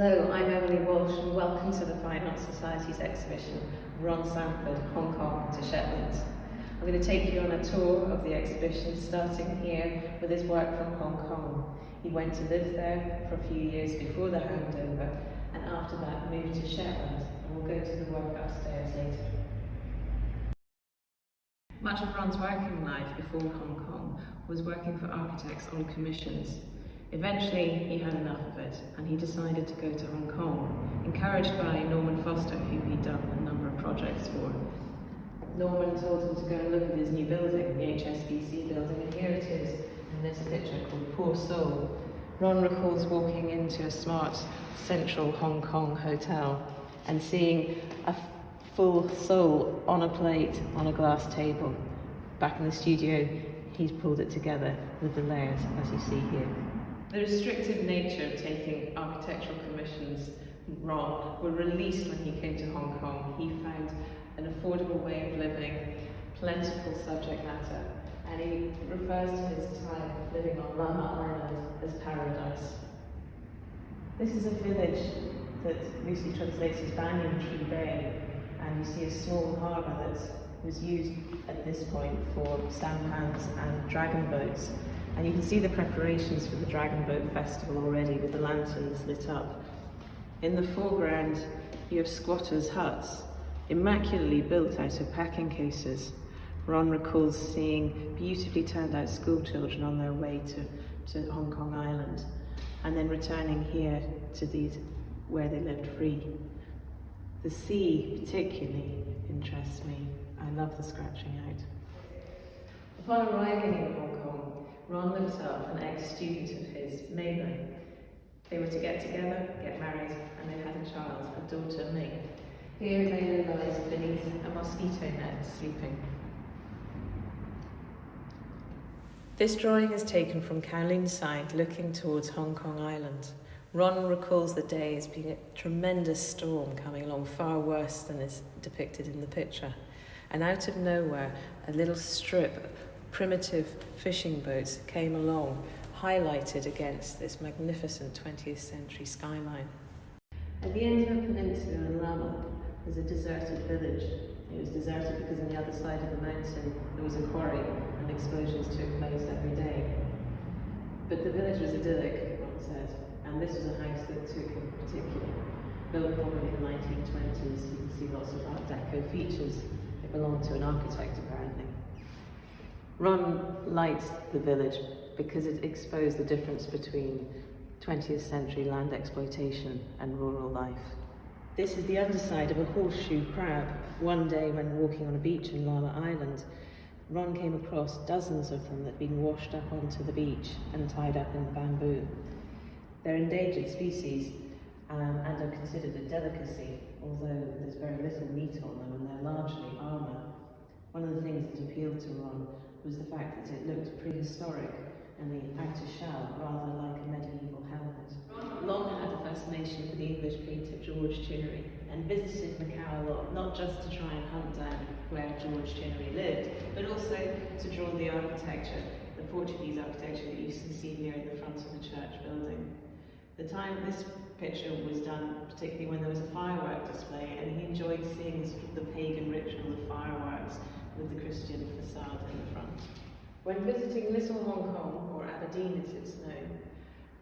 Hello, I'm Emily Walsh and welcome to the Fine Arts Society's exhibition Ron Sandford, Hong Kong to Shetland. I'm going to take you on a tour of the exhibition, starting here with his work from Hong Kong. He went to live there for a few years before the handover, and after that moved to Shetland, and we'll go to the work upstairs later. Much of Ron's working life before Hong Kong was working for architects on commissions. Eventually, he had enough of it, and he decided to go to Hong Kong, encouraged by Norman Foster, who he'd done a number of projects for. Norman told him to go and look at his new building, the HSBC building, and here it is in this picture called Poor Soul. Ron recalls walking into a smart central Hong Kong hotel and seeing a full soul on a plate on a glass table. Back in the studio, he's pulled it together with the layers, as you see here. The restrictive nature of taking architectural commissions Ron were released when he came to Hong Kong. He found an affordable way of living, plentiful subject matter, and he refers to his time living on Lamma Island as paradise. This is a village that loosely translates as Banyan Tree Bay, and you see a small harbour that was used at this point for sampans and dragon boats. And you can see the preparations for the Dragon Boat Festival already with the lanterns lit up. In the foreground, you have squatters' huts, immaculately built out of packing cases. Ron recalls seeing beautifully turned out school children on their way to Hong Kong Island, and then returning here to these where they lived free. The sea particularly interests me. I love the scratching out. Upon arriving in Hong Kong, Ron looked up an ex-student of his, Lamma. They were to get together, get married, and they had a child, a daughter, Ming. Here Lamma lies beneath a mosquito net, sleeping. This drawing is taken from Kowloon side, looking towards Hong Kong Island. Ron recalls the day as being a tremendous storm coming along, far worse than is depicted in the picture. And out of nowhere, a little strip of primitive fishing boats came along, highlighted against this magnificent 20th century skyline. At the end of a peninsula in Lamma was a deserted village. It was deserted because on the other side of the mountain there was a quarry and explosions took place every day. But the village was idyllic, Ron said, and this was a house that took in particular. Built probably in the 1920s, you can see lots of Art Deco features. It belonged to an architect apparently. Ron liked the village because it exposed the difference between 20th century land exploitation and rural life. This is the underside of a horseshoe crab. One day when walking on a beach in Lamma Island, Ron came across dozens of them that had been washed up onto the beach and tied up in bamboo. They're endangered species and are considered a delicacy, although there's very little meat on them and they're largely armour. One of the things that appealed to Ron was the fact that it looked prehistoric and the outer shell rather like a medieval helmet. Ron long had a fascination for the English painter George Chinnery and visited Macau a lot, not just to try and hunt down where George Chinnery lived, but also to draw the architecture, the Portuguese architecture that you can see here in the front of the church building. The time this picture was done, particularly when there was a firework display, and he enjoyed seeing the pagan ritual of fireworks with the Christian facade in the front. When visiting Little Hong Kong, or Aberdeen as it's known,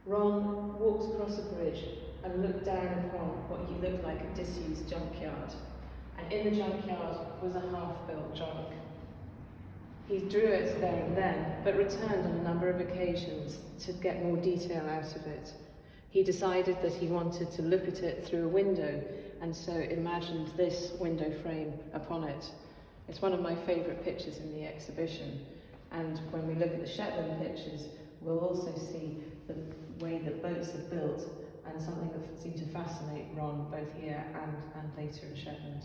Ron walked across a bridge and looked down upon what he looked like a disused junkyard. And in the junkyard was a half-built junk. He drew it there and then, but returned on a number of occasions to get more detail out of it. He decided that he wanted to look at it through a window, and so imagined this window frame upon it. It's one of my favourite pictures in the exhibition, and when we look at the Shetland pictures, we'll also see the way that boats are built, and something that seemed to fascinate Ron both here and later in Shetland.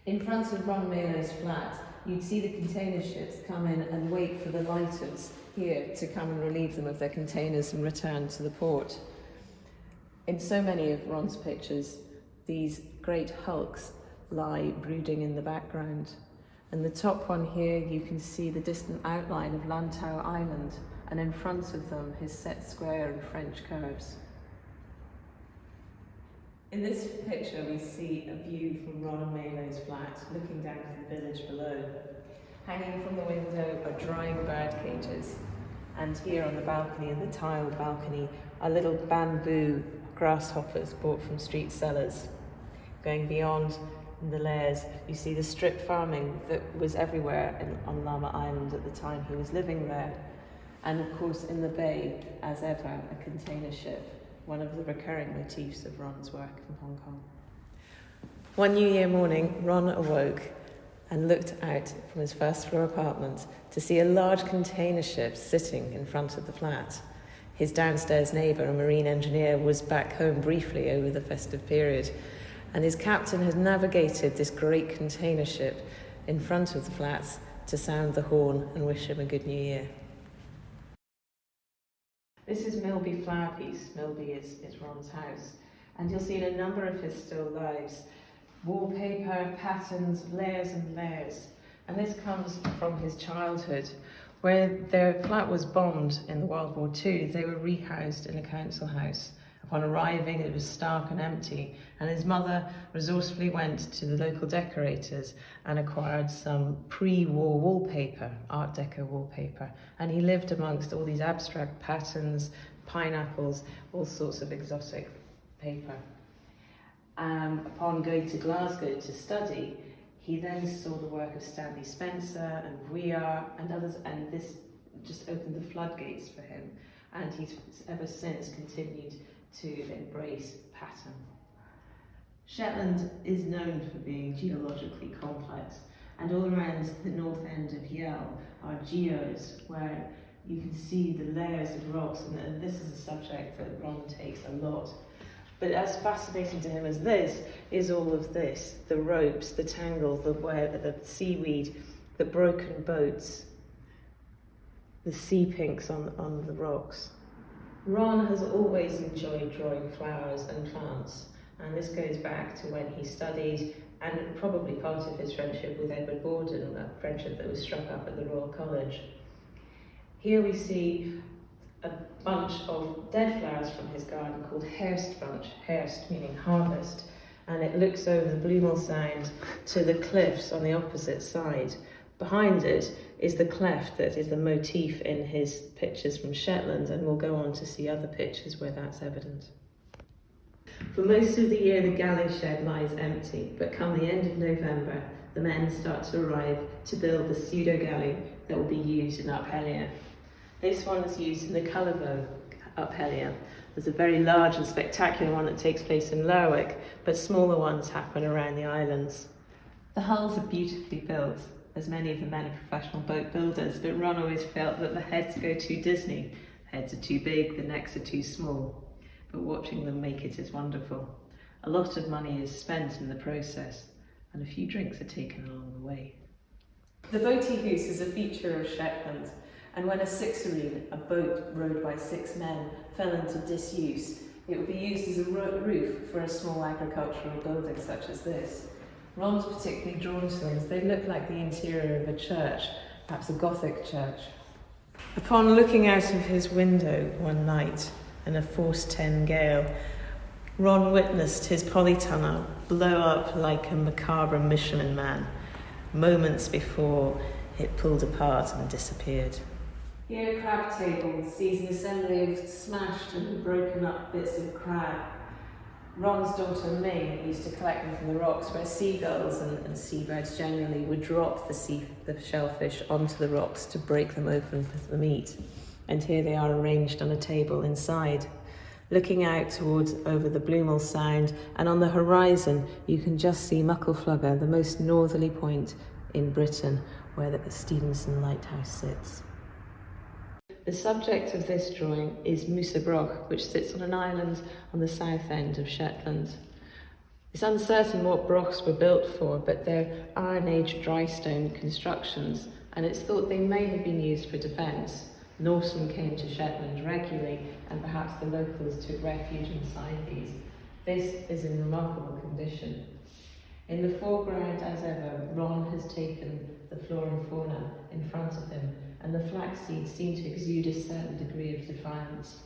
In front of Ron Mailer's flat, you'd see the container ships come in and wait for the lighters here to come and relieve them of their containers and return to the port. In so many of Ron's pictures, these great hulks lie brooding in the background. And the top one here, you can see the distant outline of Lantau Island, and in front of them his set square and French curves. In this picture we see a view from Ron and Maylo's flat, looking down to the village below. Hanging from the window are drying bird cages, and here on the balcony, in the tiled balcony, are little bamboo grasshoppers bought from street sellers. Going beyond in the layers, you see the strip farming that was everywhere on Lamma Island at the time he was living there. And of course in the bay, as ever, a container ship, one of the recurring motifs of Ron's work in Hong Kong. One New Year morning, Ron awoke and looked out from his first floor apartment to see a large container ship sitting in front of the flat. His downstairs neighbour, a marine engineer, was back home briefly over the festive period, and his captain had navigated this great container ship in front of the flats to sound the horn and wish him a good New Year. This is Milby Flower Piece. Milby is Ron's house, and you'll see in a number of his still lives wallpaper, patterns, layers and layers. And this comes from his childhood, where their flat was bombed in World War II. They were rehoused in a council house. Upon arriving, it was stark and empty, and his mother resourcefully went to the local decorators and acquired some pre-war wallpaper, Art Deco wallpaper, and he lived amongst all these abstract patterns, pineapples, all sorts of exotic paper. Upon going to Glasgow to study, he then saw the work of Stanley Spencer and Vuillard and others, and this just opened the floodgates for him, and he's ever since continued to embrace pattern. Shetland is known for being geologically complex, and all around the north end of Yell are geos where you can see the layers of rocks, and this is a subject that Ron takes a lot. But as fascinating to him as this is all of this, the ropes, the tangle, the web, the seaweed, the broken boats, the sea pinks on the rocks. Ron has always enjoyed drawing flowers and plants, and this goes back to when he studied, and probably part of his friendship with Edward Borden, that friendship that was struck up at the Royal College. Here we see a bunch of dead flowers from his garden called Hurst bunch, Hurst meaning harvest, and it looks over the Bluemull Sound to the cliffs on the opposite side. Behind it is the cleft that is the motif in his pictures from Shetland, and we'll go on to see other pictures where that's evident. For most of the year the galley shed lies empty, but come the end of November the men start to arrive to build the pseudo-galley that will be used in Uphellia. This one is used in the Cullivo Uphellia. There's a very large and spectacular one that takes place in Lerwick, but smaller ones happen around the islands. The hulls are beautifully built, as many of the men are professional boat builders, but Ron always felt that the heads go too Disney. The heads are too big, the necks are too small, but watching them make it is wonderful. A lot of money is spent in the process, and a few drinks are taken along the way. The boatie house is a feature of Shetland, and when a sixereen, a boat rowed by 6 men, fell into disuse, it would be used as a roof for a small agricultural building such as this. Ron's particularly drawn to them as they look like the interior of a church, perhaps a Gothic church. Upon looking out of his window one night in a force 10 gale, Ron witnessed his polytunnel blow up like a macabre Michelin man, moments before it pulled apart and disappeared. Here, crab table sees an assembly of smashed and broken up bits of crab. Ron's daughter Ming used to collect them from the rocks where seagulls and seabirds generally would drop the shellfish onto the rocks to break them open for the meat. And here they are arranged on a table inside. Looking out towards over the Bluemull Sound, and on the horizon you can just see Muckleflugger, the most northerly point in Britain, where the Stevenson Lighthouse sits. The subject of this drawing is Musa Broch, which sits on an island on the south end of Shetland. It's uncertain what brochs were built for, but they're Iron Age dry stone constructions, and it's thought they may have been used for defence. Norsemen came to Shetland regularly, and perhaps the locals took refuge inside these. This is in remarkable condition. In the foreground, as ever, Ron has taken the flora and fauna in front of him, and the flax seeds seem to exude a certain degree of defiance.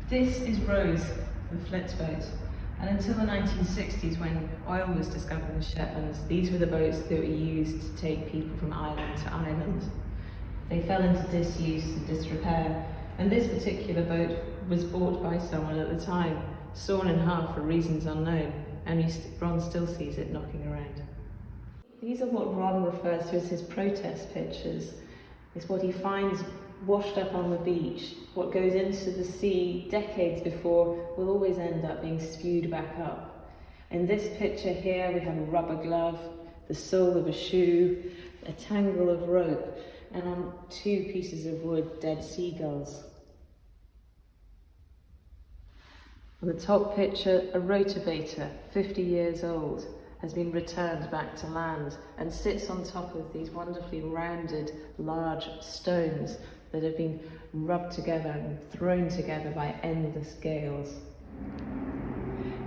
This is Rose, the flitboat, And until the 1960s, when oil was discovered in Shetland, these were the boats that were used to take people from island to island. They fell into disuse and disrepair, and this particular boat was bought by someone at the time, sawn in half for reasons unknown, and Ron still sees it knocking around. These are what Ron refers to as his protest pictures. It's what he finds washed up on the beach. What goes into the sea decades before will always end up being spewed back up. In this picture here, we have a rubber glove, the sole of a shoe, a tangle of rope, and on 2 pieces of wood, dead seagulls. On the top picture, a rotavator, 50 years old, has been returned back to land and sits on top of these wonderfully rounded, large stones that have been rubbed together and thrown together by endless gales.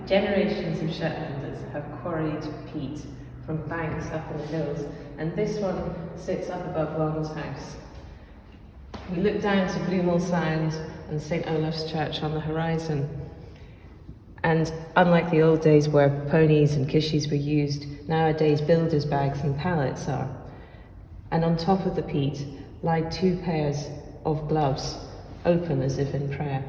Generations of Shetlanders have quarried peat from banks up in the hills, and this one sits up above Ron's house. We look down to Bluemull Sound and St Olaf's Church on the horizon. And unlike the old days where ponies and kishies were used, nowadays builders' bags and pallets are. And on top of the peat lie 2 pairs of gloves, open as if in prayer.